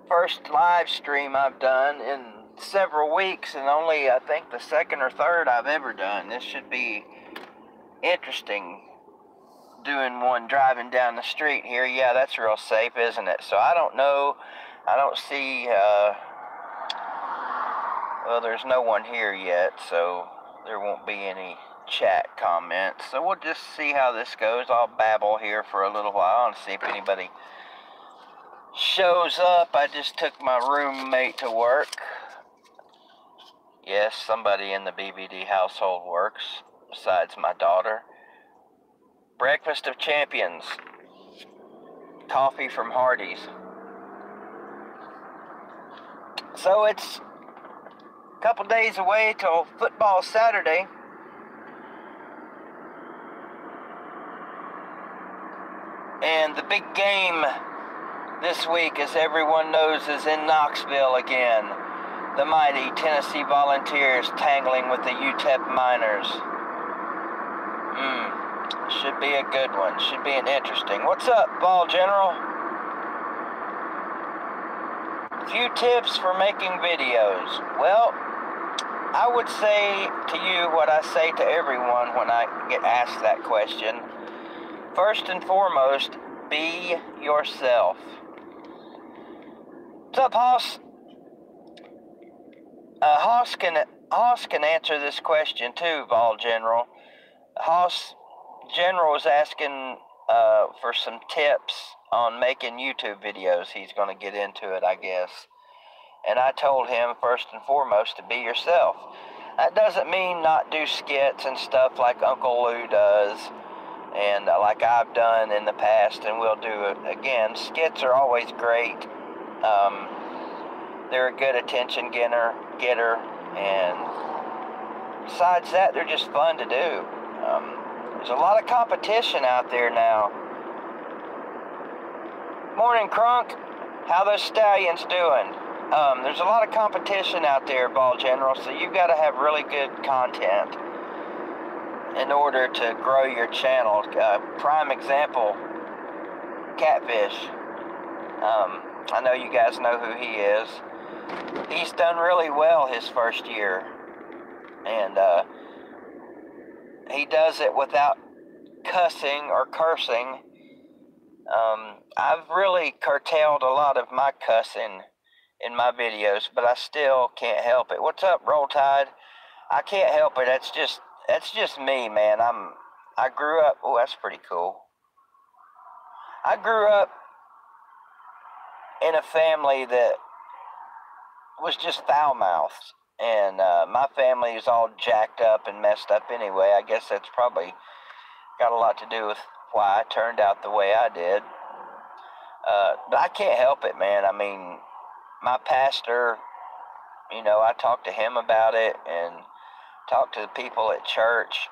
first live stream I've done in several weeks, and only, I think, the second or third I've ever done. This should be interesting, doing one driving down the street here. Yeah, that's real safe, isn't it? So I don't know. I don't see, well, there's no one here yet, so there won't be any chat comments. So we'll just see how this goes. I'll babble here for a little while and see if anybody shows up. I just took my roommate to work. Yes, somebody in the BVD household works besides my daughter. Breakfast of Champions. Coffee from Hardee's. So it's a couple days away till football Saturday. And the big game this week, as everyone knows, is in Knoxville again. The mighty Tennessee Volunteers tangling with the UTEP Miners. Should be a good one. Should be an interesting. What's up, Ball General? Few tips for making videos. Well, I would say to you what I say to everyone when I get asked that question. First and foremost, be yourself. What's up, Hoss? Hoss can answer this question too, Vol General. Hoss General was asking for some tips on making YouTube videos. He's going to get into it, I guess. And I told him, first and foremost, to be yourself. That doesn't mean not do skits and stuff like Uncle Lou does, and like I've done in the past, and we'll do it again. Skits are always great. They're a good attention getter, and besides that, they're just fun to do. There's a lot of competition out there now. Morning, Crunk. How those stallions doing? There's a lot of competition out there, Ball General, so you've got to have really good content in order to grow your channel. Prime example, Catfish. I know you guys know who he is. He's done really well his first year, and he does it without cussing or cursing. I've really curtailed a lot of my cussing in my videos, but I still can't help it. What's up, Roll Tide? I can't help it. That's just me, man. I grew up. Oh, that's pretty cool. I grew up in a family that was just foul-mouthed, and my family is all jacked up and messed up anyway. I guess that's probably got a lot to do with why I turned out the way I did. But I can't help it, man. I mean, my pastor, you know, I talked to him about it and talked to the people at church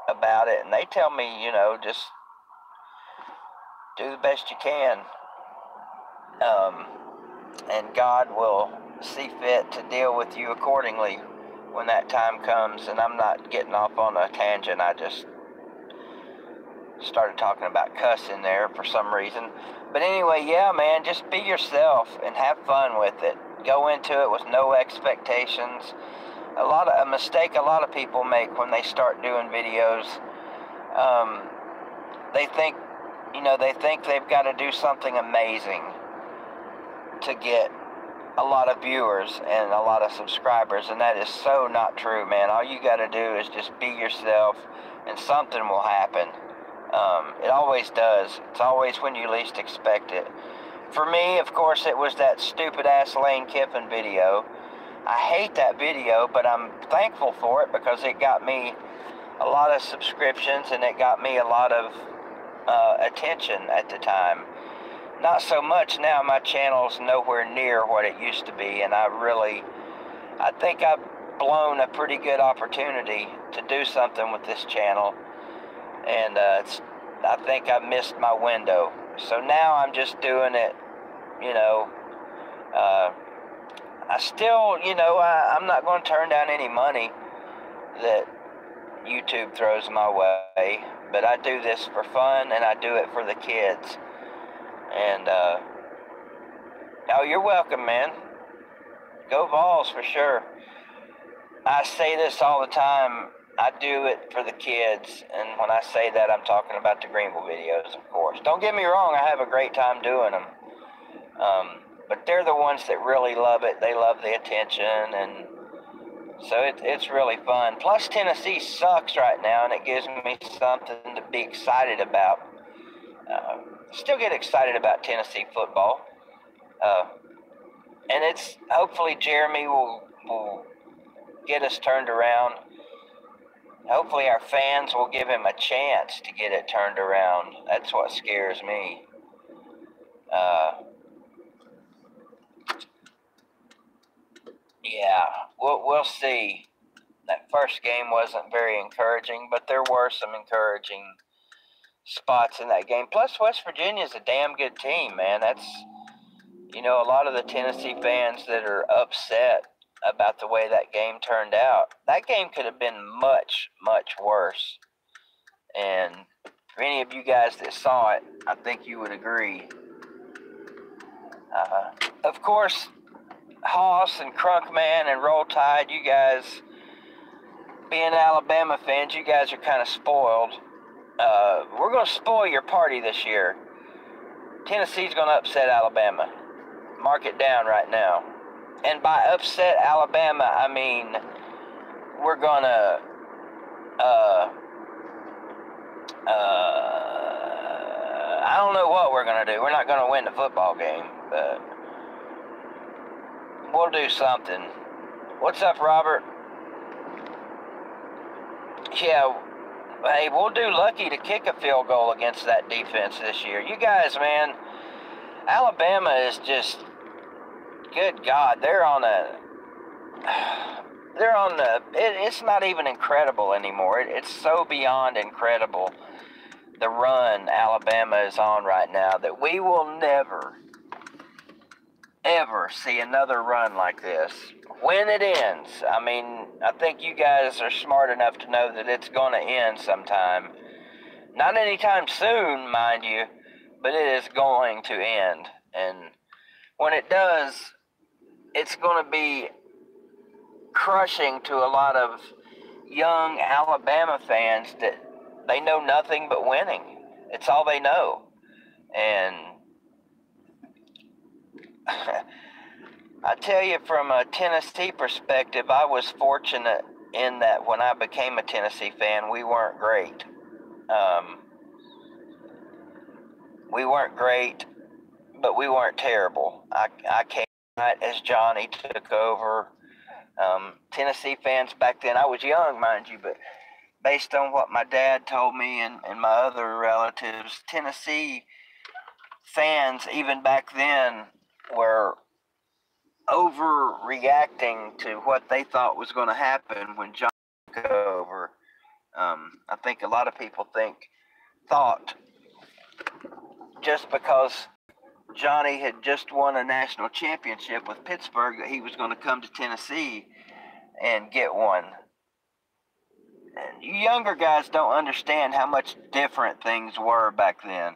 about it, and they tell me, you know, just do the best you can. And God will see fit to deal with you accordingly when that time comes. And I'm not getting off on a tangent. I just started talking about cussing there for some reason. But anyway, yeah, man, just be yourself and have fun with it. Go into it with no expectations. A mistake a lot of people make when they start doing videos, they think they've got to do something amazing to get a lot of viewers and a lot of subscribers, and that is so not true, man. All you got to do is just be yourself, and something will happen. It always does. It's always when you least expect it. For me, of course, it was that stupid-ass Lane Kiffin video. I hate that video, but I'm thankful for it because it got me a lot of subscriptions, and it got me a lot of attention at the time. Not so much now. My channel's nowhere near what it used to be, and I think I've blown a pretty good opportunity to do something with this channel, and I think I missed my window. So now I'm just doing it, you know. I still, you know, I'm not going to turn down any money that YouTube throws my way, but I do this for fun, and I do it for the kids. And Oh, you're welcome, man. Go Vols for sure. I say this all the time. I do it for the kids, and when I say that, I'm talking about the Greenville videos, of course. Don't get me wrong, I have a great time doing them. But they're the ones that really love it. They love the attention, and so it's really fun. Plus, Tennessee sucks right now, and it gives me something to be excited about. Still get excited about Tennessee football. And it's hopefully Jeremy will get us turned around. Hopefully our fans will give him a chance to get it turned around. That's what scares me. Yeah, we'll see. That first game wasn't very encouraging, but there were some encouraging spots in that game. Plus, West Virginia is a damn good team, man. That's, a lot of the Tennessee fans that are upset about the way that game turned out. That game could have been much, much worse. And for any of you guys that saw it, I think you would agree. Of course, Hoss and Crunkman and Roll Tide, you guys, being Alabama fans, you guys are kind of spoiled. We're going to spoil your party this year. Tennessee's going to upset Alabama. Mark it down right now. And by upset Alabama, I mean we're going to I don't know what we're going to do. We're not going to win the football game, but we'll do something. What's up, Robert? Yeah, hey, we'll do lucky to kick a field goal against that defense this year. You guys, man, Alabama is just, good God, it's not even incredible anymore. It's so beyond incredible, the run Alabama is on right now, that we will never, ever see another run like this. When it ends, I mean, I think you guys are smart enough to know that it's going to end sometime. Not anytime soon, mind you, but it is going to end. And when it does, it's going to be crushing to a lot of young Alabama fans that they know nothing but winning. It's all they know. And I tell you, from a Tennessee perspective, I was fortunate in that when I became a Tennessee fan, we weren't great. We weren't great, but we weren't terrible. I came right as Johnny took over. Tennessee fans back then, I was young, mind you, but based on what my dad told me and my other relatives, Tennessee fans, even back then, were overreacting to what they thought was going to happen when John took over. I think a lot of people thought just because Johnny had just won a national championship with Pittsburgh that he was going to come to Tennessee and get one. And you younger guys don't understand how much different things were back then.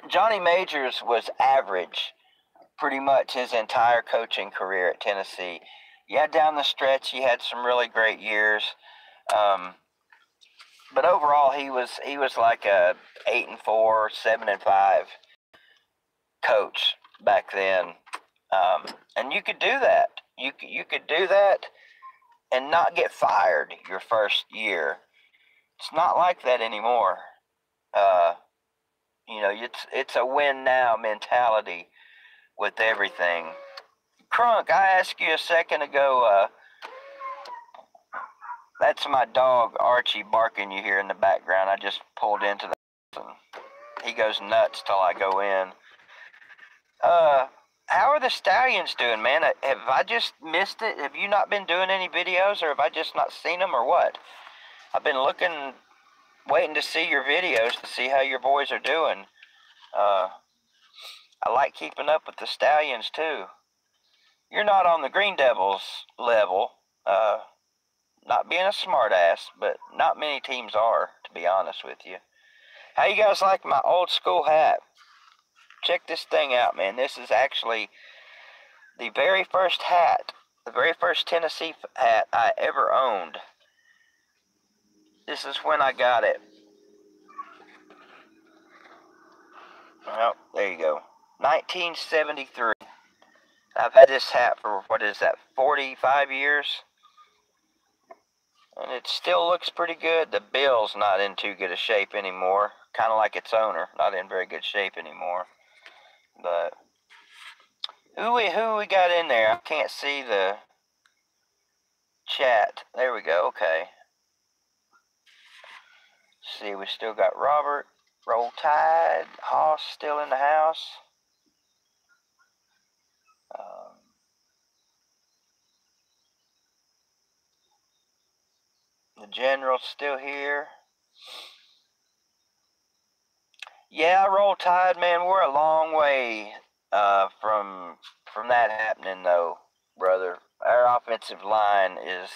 Johnny Majors was average pretty much his entire coaching career at Tennessee. Yeah, down the stretch he had some really great years, but overall he was like a 8-4, 7-5 coach back then, and you could do that. You could do that and not get fired your first year. It's not like that anymore. It's a win now mentality with everything. Crunk, I asked you a second ago, that's my dog Archie barking you hear in the background. I just pulled into the and he goes nuts till I go in. How are the Stallions doing, man? Have I just missed it? Have you not been doing any videos, or have I just not seen them, or what? I've been waiting to see your videos to see how your boys are doing. I like keeping up with the Stallions, too. You're not on the Green Devils level, not being a smart ass, but not many teams are, to be honest with you. How you guys like my old school hat? check this thing out, man. This is actually the very first hat, the very first Tennessee hat I ever owned. This is when I got it. Well, there you go. 1973. I've had this hat for, what is that, 45 years? And it still looks pretty good. The bill's not in too good a shape anymore. Kind of like its owner, not in very good shape anymore. But who we got in there? I can't see the chat. There we go. Okay. See, we still got Robert, Roll Tide, Hoss still in the house. The General's still here. Yeah, Roll Tide, man. We're a long way from that happening, though, brother. Our offensive line is,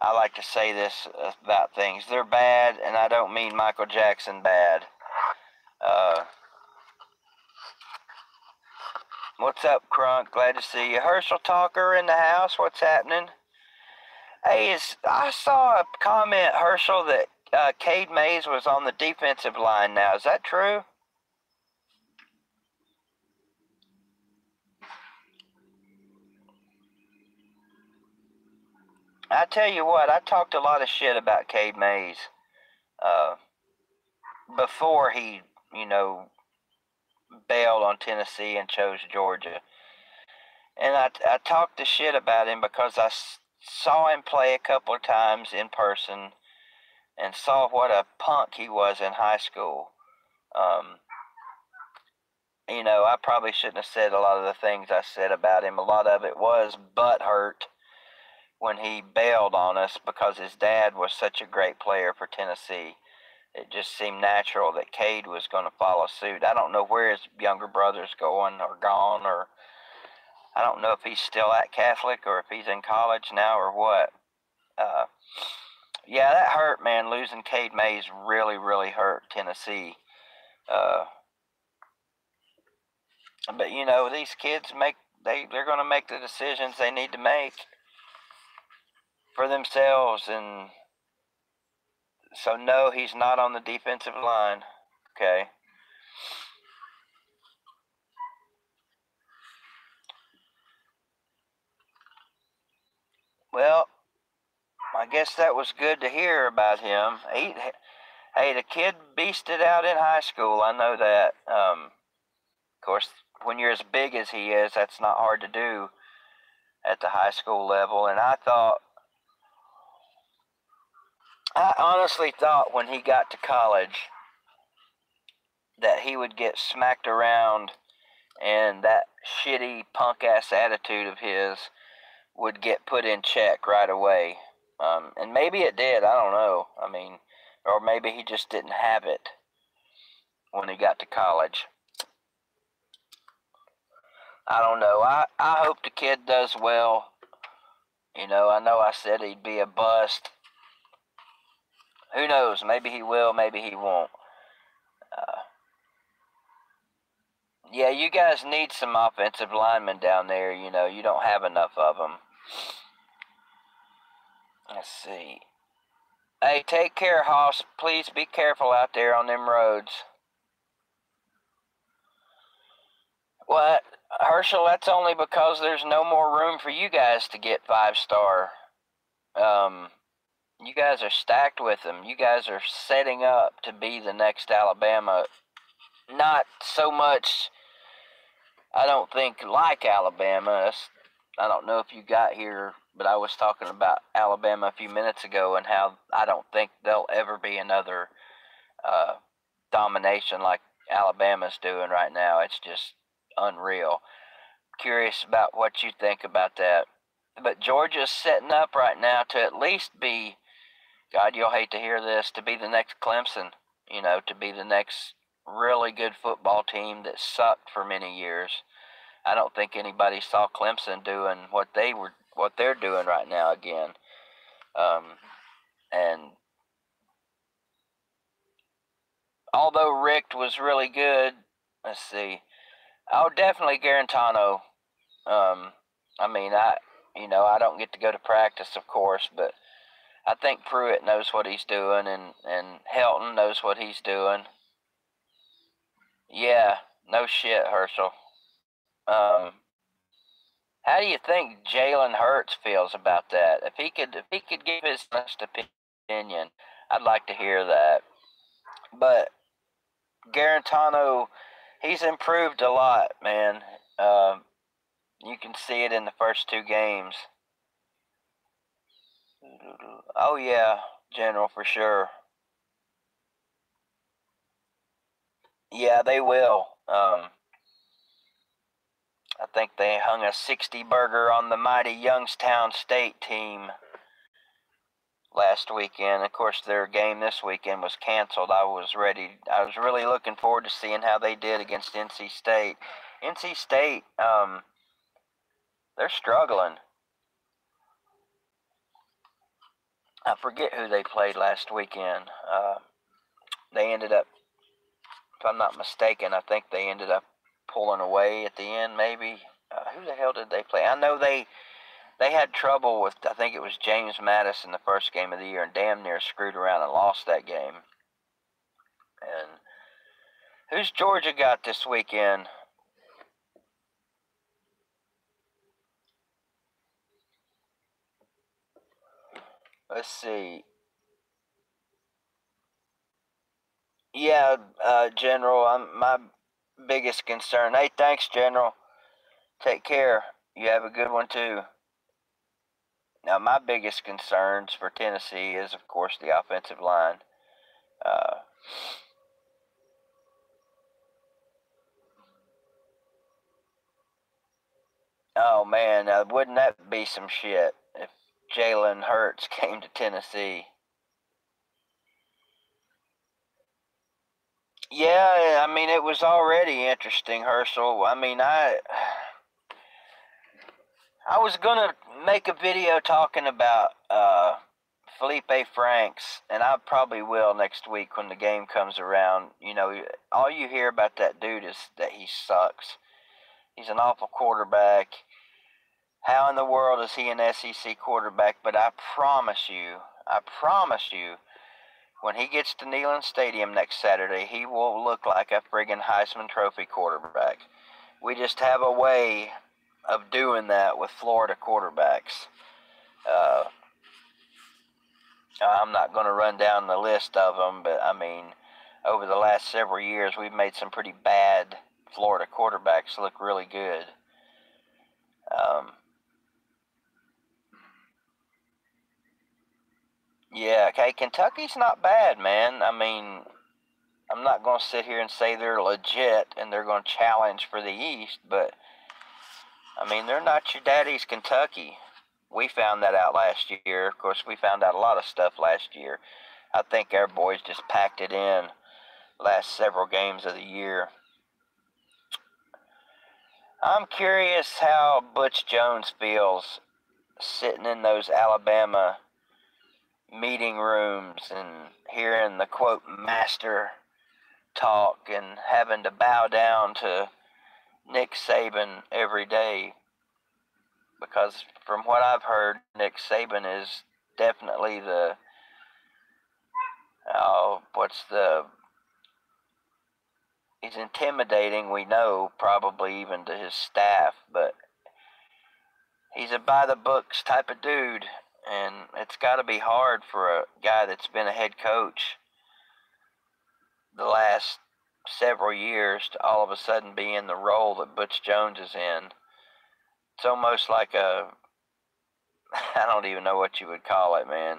I like to say this about things. They're bad, and I don't mean Michael Jackson bad. What's up, Crunk? Glad to see you. Herschel Talker in the house. What's happening? Hey, I saw a comment, Herschel, that Cade Mays was on the defensive line now. Is that true? I tell you what, I talked a lot of shit about Cade Mays before he, bailed on Tennessee and chose Georgia. And I talked the shit about him because I saw him play a couple of times in person and saw what a punk he was in high school. I probably shouldn't have said a lot of the things I said about him. A lot of it was butthurt when he bailed on us because his dad was such a great player for Tennessee. It just seemed natural that Cade was going to follow suit. I don't know where his younger brother's going or gone, or I don't know if he's still at Catholic or if he's in college now or what. Yeah, that hurt, man. Losing Cade Mays really, really hurt Tennessee. But these kids they're going to make the decisions they need to make for themselves, and so no, he's not on the defensive line. Okay. Well, I guess that was good to hear about him. Hey, the kid beasted out in high school. I know that. Of course, when you're as big as he is, that's not hard to do at the high school level. And I honestly thought when he got to college that he would get smacked around and that shitty punk-ass attitude of his would get put in check right away. And maybe it did, I don't know. Or maybe he just didn't have it when he got to college. I don't know. I hope the kid does well. I know I said he'd be a bust. Who knows? Maybe he will, maybe he won't. Yeah, you guys need some offensive linemen down there. You don't have enough of them. Let's see. Hey, take care, Hoss. Please be careful out there on them roads. What? Herschel, that's only because there's no more room for you guys to get 5-star. You guys are stacked with them. You guys are setting up to be the next Alabama. Not so much, I don't think, like Alabama. I don't know if you got here, but I was talking about Alabama a few minutes ago and how I don't think there'll ever be another domination like Alabama's doing right now. It's just unreal. Curious about what you think about that. But Georgia's setting up right now to at least be, God, you'll hate to hear this, to be the next Clemson, to be the next really good football team that sucked for many years. I don't think anybody saw Clemson doing what they're doing right now again. And although Richt was really good, Let's see. Oh, definitely Garantano. I mean, I don't get to go to practice, of course, but I think Pruitt knows what he's doing, and Helton knows what he's doing. Yeah, no shit, Herschel. How do you think Jalen Hurts feels about that? If he could give his honest opinion, I'd like to hear that. But Garantano, he's improved a lot, man. You can see it in the first two games. Oh yeah, General, for sure. Yeah, they will. I think they hung a 60 burger on the mighty Youngstown State team last weekend. Of course, their game this weekend was canceled. I was really looking forward to seeing how they did against NC State. NC State, they're struggling. I forget who they played last weekend. They ended up, if I'm not mistaken, I think they ended up pulling away at the end, maybe. Who the hell did they play? I know they had trouble with, I think it was James Madison the first game of the year, and damn near screwed around and lost that game. And who's Georgia got this weekend? Let's see. Yeah, General, my biggest concern. Hey, thanks, General. Take care. You have a good one, too. Now, my biggest concerns for Tennessee is, of course, the offensive line. Uh, oh, man, wouldn't that be some shit if Jalen Hurts came to Tennessee? Yeah, I mean, it was already interesting, Herschel. I mean, I was gonna make a video talking about Felipe Franks, and I probably will next week when the game comes around. You know, all you hear about that dude is that he sucks. He's an awful quarterback. How in the world is he an SEC quarterback? But I promise you, when he gets to Neyland Stadium next Saturday, he will look like a friggin' Heisman Trophy quarterback. We just have a way of doing that with Florida quarterbacks. Uh, I'm not going to run down the list of them, but I mean, over the last several years, we've made some pretty bad Florida quarterbacks look really good. Yeah, okay, Kentucky's not bad, man. I mean, I'm not going to sit here and say they're legit and they're going to challenge for the East, but I mean, they're not your daddy's Kentucky. We found that out last year. Of course, we found out a lot of stuff last year. I think our boys just packed it in last several games of the year. I'm curious how Butch Jones feels sitting in those Alabama meeting rooms and hearing the quote master talk and having to bow down to Nick Saban every day, because from what I've heard, Nick Saban is definitely the he's intimidating, we know, probably even to his staff, but he's a by the books type of dude, and it's got to be hard for a guy that's been a head coach the last several years to all of a sudden be in the role that Butch Jones is in. It's almost like I don't even know what you would call it, man.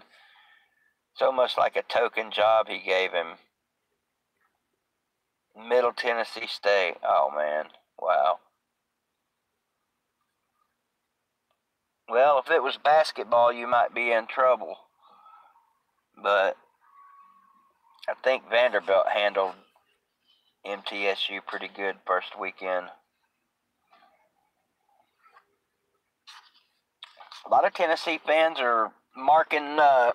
It's almost like a token job he gave him. Middle Tennessee State. Oh, man. Wow. Well, if it was basketball, you might be in trouble. But I think Vanderbilt handled MTSU pretty good first weekend. A lot of Tennessee fans are marking the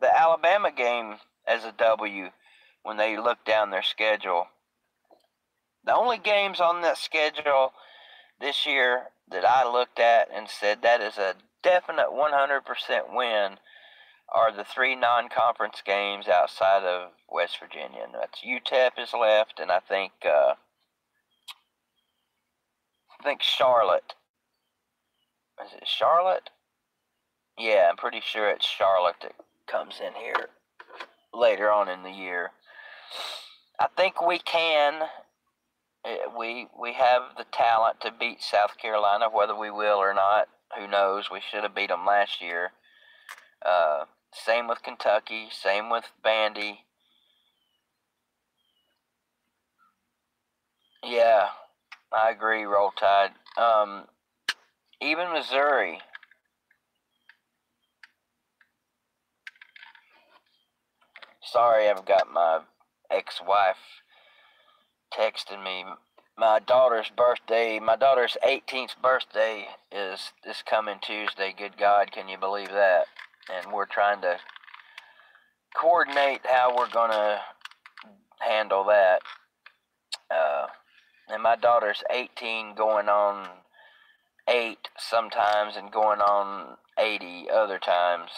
Alabama game as a W when they look down their schedule. The only games on that schedule this year that I looked at and said that is a definite 100% win are the 3 non-conference games outside of West Virginia. And that's UTEP is left, and I think Charlotte. Is it Charlotte? Yeah, I'm pretty sure it's Charlotte that comes in here later on in the year. I think we can. We have the talent to beat South Carolina, whether we will or not. Who knows? We should have beat them last year. Same with Kentucky. Same with Vandy. Yeah, I agree, Roll Tide. Even Missouri. Sorry, I've got my ex-wife texting me. My daughter's 18th birthday is this coming Tuesday. Good God, can you believe that? And we're trying to coordinate how we're going to handle that. And my daughter's 18 going on 8 sometimes and going on 80 other times.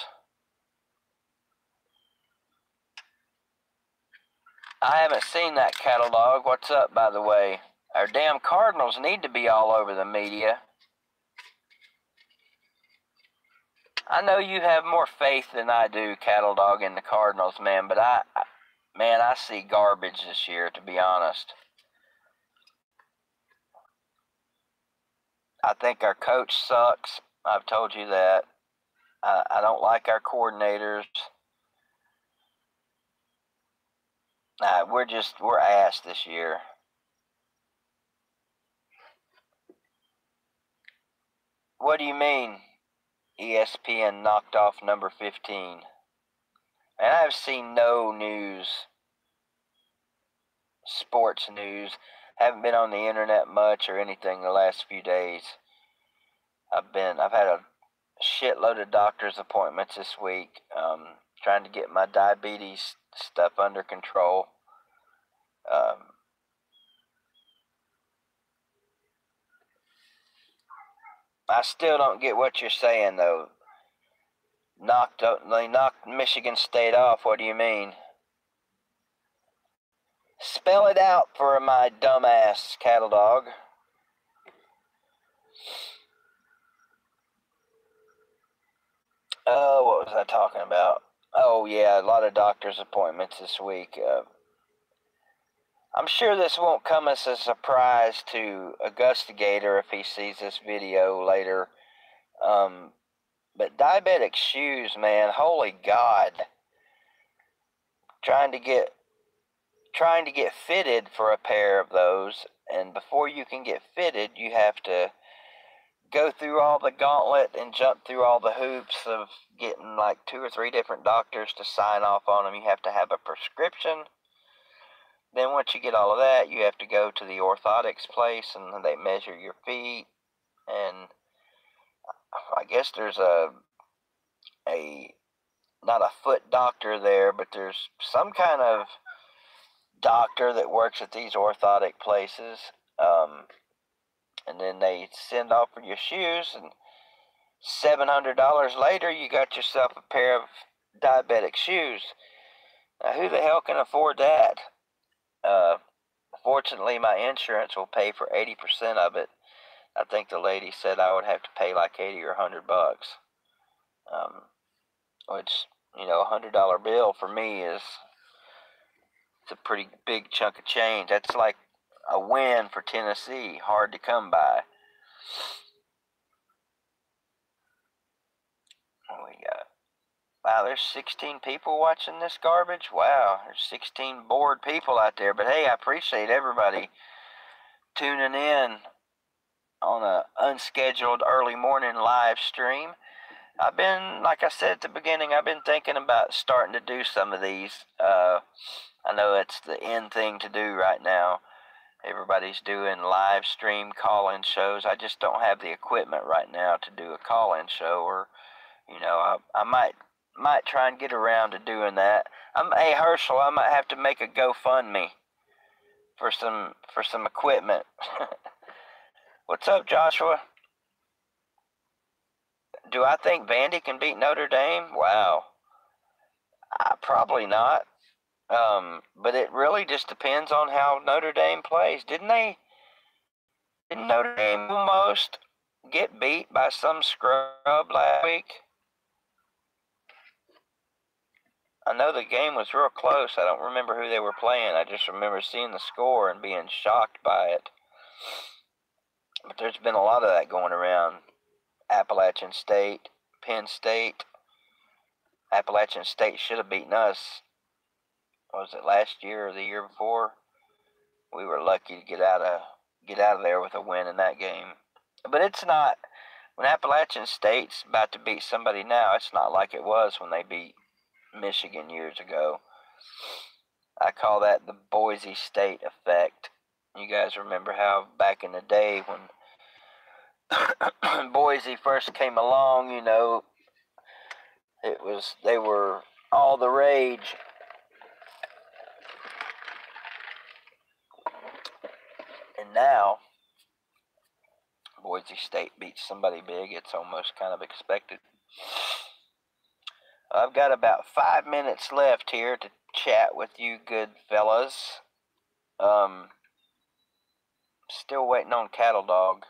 I haven't seen that catalog. What's up, by the way? Our damn Cardinals need to be all over the media. I know you have more faith than I do, Catalog, in the Cardinals, man, but I see garbage this year, to be honest. I think our coach sucks. I've told you that. I don't like our coordinators. We're ass this year. What do you mean ESPN knocked off number 15? And I've seen no news, sports news. Haven't been on the internet much or anything the last few days. I've had a shitload of doctor's appointments this week, trying to get my diabetes stuff under control. I still don't get what you're saying, though. They knocked Michigan State off. What do you mean? Spell it out for my dumbass, Catalog. What was I talking about? Oh, yeah, a lot of doctor's appointments this week. I'm sure this won't come as a surprise to Augusta Gator if he sees this video later. But diabetic shoes, man, holy God. Trying to get fitted for a pair of those, and before you can get fitted, you have to go through all the gauntlet and jump through all the hoops of getting like 2 or 3 different doctors to sign off on them. You have to have a prescription. Then once you get all of that, you have to go to the orthotics place and they measure your feet. And I guess there's not a foot doctor there, but there's some kind of doctor that works at these orthotic places. And then they send off for your shoes, and $700 later, you got yourself a pair of diabetic shoes. Now, who the hell can afford that? Fortunately, my insurance will pay for 80% of it. I think the lady said I would have to pay like 80 or $100, which, a $100 bill for me it's a pretty big chunk of change. That's like a win for Tennessee, hard to come by. What we got? Wow, there's 16 people watching this garbage. Wow, there's 16 bored people out there. But hey, I appreciate everybody tuning in on an unscheduled early morning live stream. I've been, like I said at the beginning, I've been thinking about starting to do some of these. I know it's the in thing to do right now. Everybody's doing live stream call-in shows. I just don't have the equipment right now to do a call-in show, or, I might try and get around to doing that. Hey, Herschel, I might have to make a GoFundMe. for some equipment. What's up, Joshua? Do I think Vandy can beat Notre Dame? Wow. Probably not. But it really just depends on how Notre Dame plays. Didn't Notre Dame almost get beat by some scrub last week? I know the game was real close. I don't remember who they were playing. I just remember seeing the score and being shocked by it. But there's been a lot of that going around. Appalachian State, Penn State. Appalachian State should have beaten us. Was it last year or the year before? We were lucky to get out of there with a win in that game. But it's not, when Appalachian State's about to beat somebody now, it's not like it was when they beat Michigan years ago. I call that the Boise State effect. You guys remember how back in the day when Boise first came along, you know, they were all the rage. And now Boise State beats somebody big. It's almost kind of expected. I've got about 5 minutes left here to chat with you good fellas. Still waiting on Cattle Dog.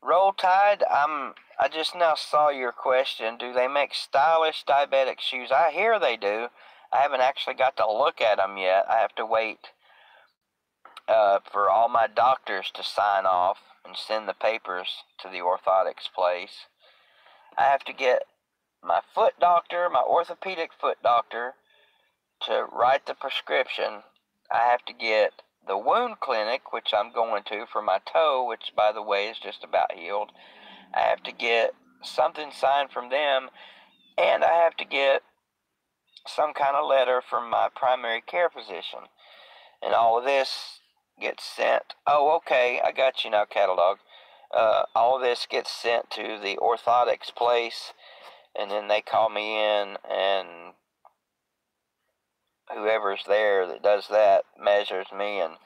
Roll Tide, I just now saw your question. Do they make stylish diabetic shoes? I hear they do. I haven't actually got to look at them yet. I have to wait for all my doctors to sign off and send the papers to the orthotics place. I have to get my foot doctor, my orthopedic foot doctor, to write the prescription. I have to get the wound clinic, which I'm going to for my toe, which, by the way, is just about healed. I have to get something signed from them, and I have to get some kind of letter from my primary care physician. And all of this gets sent. Oh, okay, I got you now, Cattle Dog. All of this gets sent to the orthotics place, and then they call me in, and whoever's there that does that measures me, and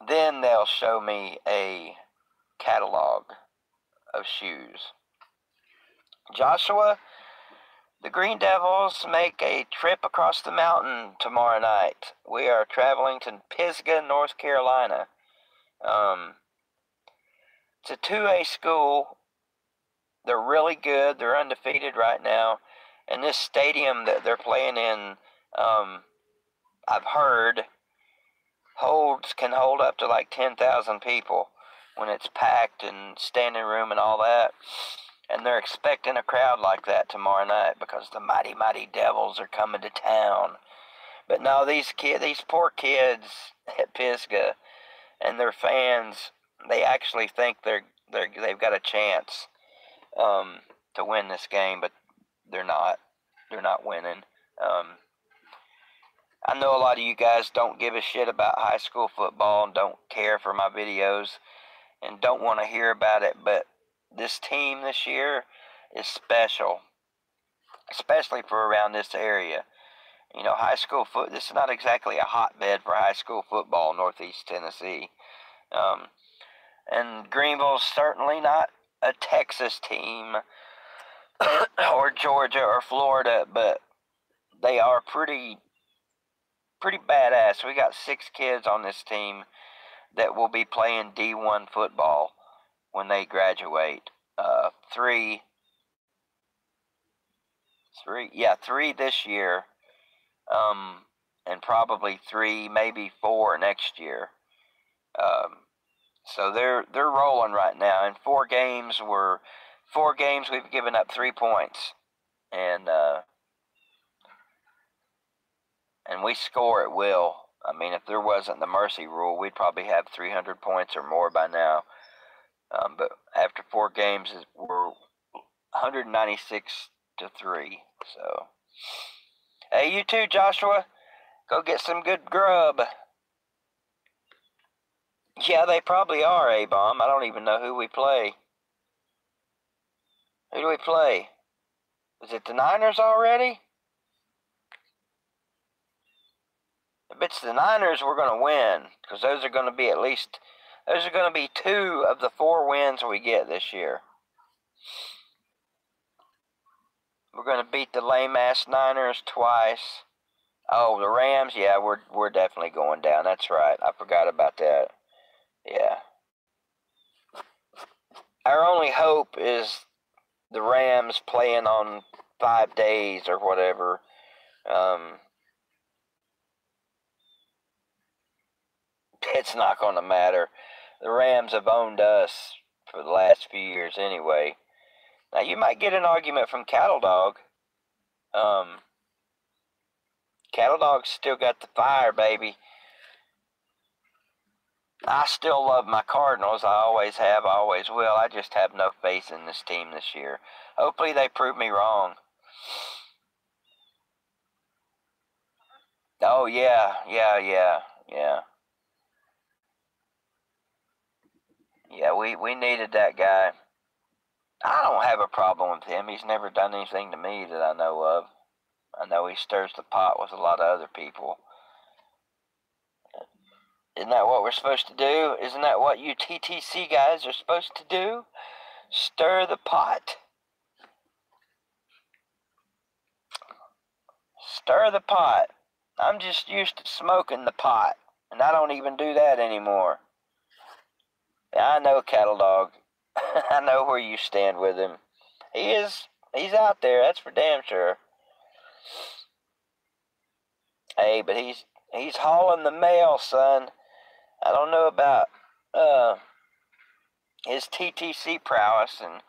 then they'll show me a catalog of shoes. Joshua, the Green Devils make a trip across the mountain tomorrow night. We are traveling to Pisgah, North Carolina. It's a 2A school. They're really good. They're undefeated right now. And this stadium that they're playing in, I've heard, can hold up to like 10,000 people when it's packed and standing room and all that. And they're expecting a crowd like that tomorrow night because the mighty, mighty Devils are coming to town. But no, these poor kids at Pisgah and their fans, they actually think they've got a chance to win this game, but they're not. They're not winning. I know a lot of you guys don't give a shit about high school football and don't care for my videos and don't want to hear about it, but this team this year is special, especially for around this area. You know, this is not exactly a hotbed for high school football, Northeast Tennessee. And Greenville's certainly not a Texas team or Georgia or Florida, but they are pretty badass. We got 6 kids on this team that will be playing D1 football when they graduate. 3 this year, and probably 3, maybe 4 next year. So they're rolling right now. In 4 games, we've given up 3 points, and we score at will. I mean, if there wasn't the mercy rule, we'd probably have 300 points or more by now. But after 4 games, we're 196-3. So, hey, you too, Joshua. Go get some good grub. Yeah, they probably are, A-Bomb. I don't even know who we play. Who do we play? Is it the Niners already? If it's the Niners, we're going to win, because those are going to be those are going to be 2 of the 4 wins we get this year. We're going to beat the lame-ass Niners twice. Oh, the Rams, yeah, we're definitely going down. That's right. I forgot about that. Yeah. Our only hope is the Rams playing on 5 days or whatever. It's not going to matter. The Rams have owned us for the last few years anyway. Now, you might get an argument from Cattle Dog. Cattle Dog's still got the fire, baby. I still love my Cardinals. I always have, I always will. I just have no faith in this team this year. Hopefully they prove me wrong. Oh, yeah. Yeah, we needed that guy. I don't have a problem with him. He's never done anything to me that I know of. I know he stirs the pot with a lot of other people. Isn't that what we're supposed to do? Isn't that what you TTC guys are supposed to do? Stir the pot. Stir the pot. I'm just used to smoking the pot, and I don't even do that anymore. Yeah, I know, Cattle Dog. I know where you stand with him. He's out there, that's for damn sure. Hey, but he's hauling the mail, son. I don't know about his TTC prowess and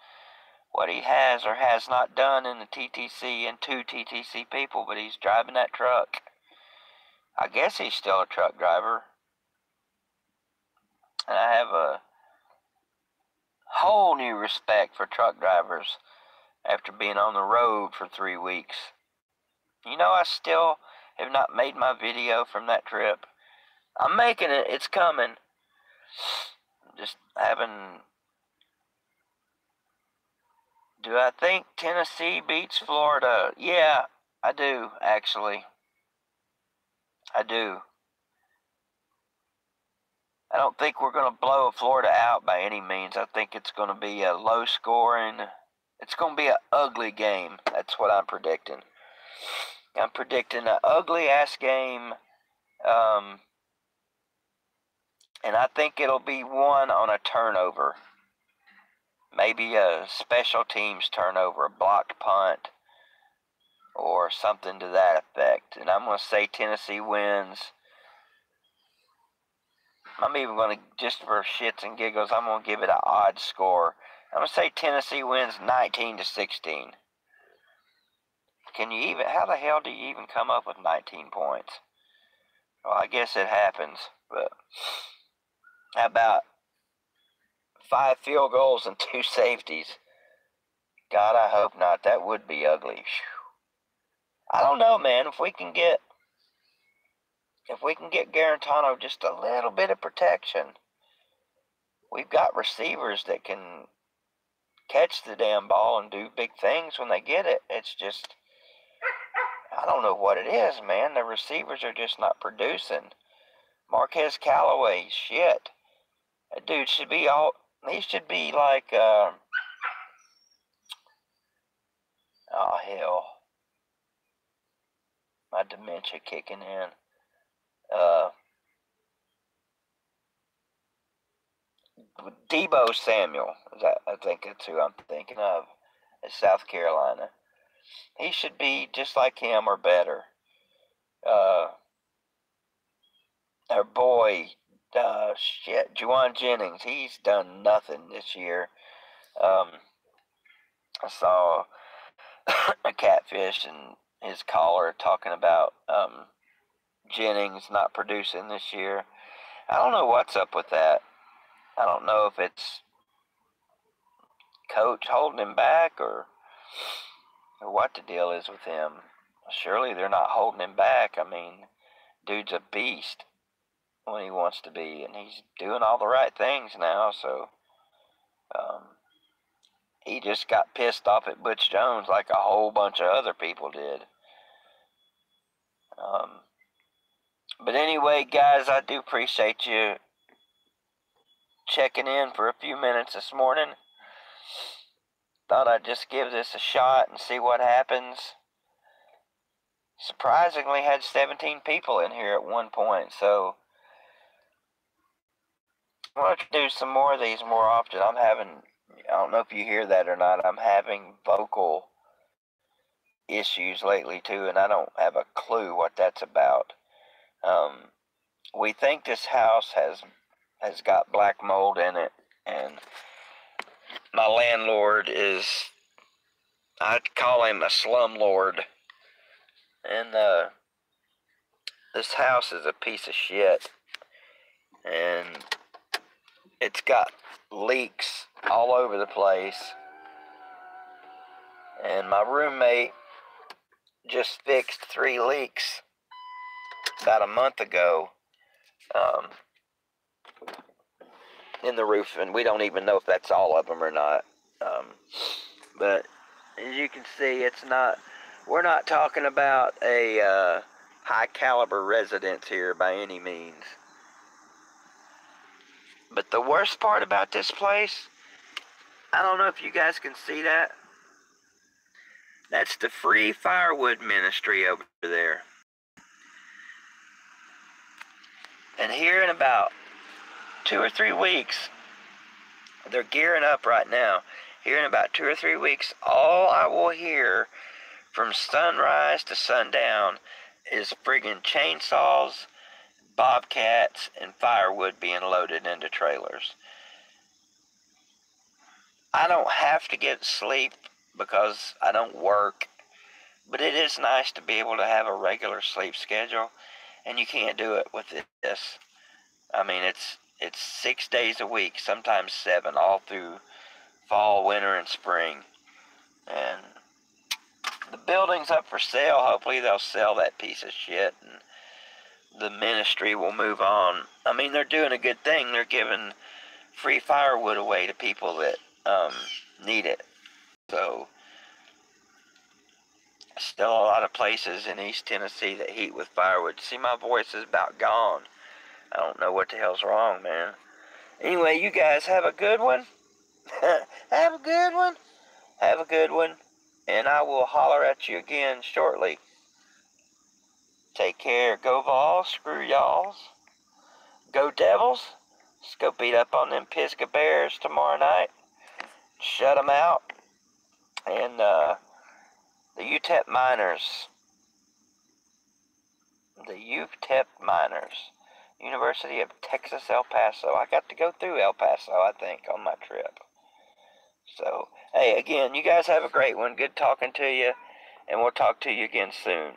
what he has or has not done in the TTC and 2 TTC people, but he's driving that truck. I guess he's still a truck driver. And I have a whole new respect for truck drivers after being on the road for 3 weeks. You know, I still have not made my video from that trip. I'm making it. It's coming. Just haven't... Do I think Tennessee beats Florida? Yeah, I do, actually. I do. I don't think we're going to blow Florida out by any means. I think it's going to be a low scoring. It's going to be an ugly game. That's what I'm predicting. I'm predicting an ugly ass game. And I think it'll be won on a turnover. Maybe a special teams turnover, a blocked punt, or something to that effect. And I'm going to say Tennessee wins. I'm even going to, just for shits and giggles, I'm going to give it an odd score. I'm going to say Tennessee wins 19-16. Can you even, how the hell do you even come up with 19 points? Well, I guess it happens, but how about 5 field goals and 2 safeties? God, I hope not. That would be ugly. I don't know, man. If we can get Garantano just a little bit of protection, we've got receivers that can catch the damn ball and do big things when they get it. It's just, I don't know what it is, man. The receivers are just not producing. Marquez Callaway, shit. That dude should be he should be like, oh hell. My dementia kicking in. Debo Samuel, I think that's who I'm thinking of, in South Carolina. He should be just like him or better. Our boy, Juwan Jennings, he's done nothing this year. I saw a catfish and his caller talking about Jennings not producing this year. I don't know what's up with that. I don't know if it's coach holding him back or what the deal is with him. Surely they're not holding him back. I mean, dude's a beast when he wants to be, and he's doing all the right things now, so he just got pissed off at Butch Jones like a whole bunch of other people did. But anyway, guys, I do appreciate you checking in for a few minutes this morning. Thought I'd just give this a shot and see what happens. Surprisingly, had 17 people in here at one point, so I want to do some more of these more often. I don't know if you hear that or not, I'm having vocal issues lately too, and I don't have a clue what that's about. We think this house has got black mold in it, and my landlord is, I'd call him a slumlord, and this house is a piece of shit, and it's got leaks all over the place, and my roommate just fixed 3 leaks about a month ago in the roof, and we don't even know if that's all of them or not. But as you can see, we're not talking about a high caliber residence here by any means. But the worst part about this place, I don't know if you guys can see that. That's the Free Firewood Ministry over there. And here in about 2 or 3 weeks, they're gearing up right now. Here in about 2 or 3 weeks, all I will hear from sunrise to sundown is friggin' chainsaws, bobcats, and firewood being loaded into trailers. I don't have to get sleep because I don't work, but it is nice to be able to have a regular sleep schedule, and you can't do it with this. I mean, it's 6 days a week, sometimes 7, all through fall, winter, and spring. And the building's up for sale. Hopefully they'll sell that piece of shit and the ministry will move on. I mean, they're doing a good thing. They're giving free firewood away to people that need it. So, still a lot of places in East Tennessee that heat with firewood. See, my voice is about gone. I don't know what the hell's wrong, man. Anyway, you guys have a good one. Have a good one. Have a good one. And I will holler at you again shortly. Take care. Go Vols. Screw y'alls. Go Devils. Let's go beat up on them Pisgah Bears tomorrow night. Shut them out. And the UTEP Miners. The UTEP Miners. University of Texas, El Paso. I got to go through El Paso, I think, on my trip. So, hey, again, you guys have a great one. Good talking to you. And we'll talk to you again soon.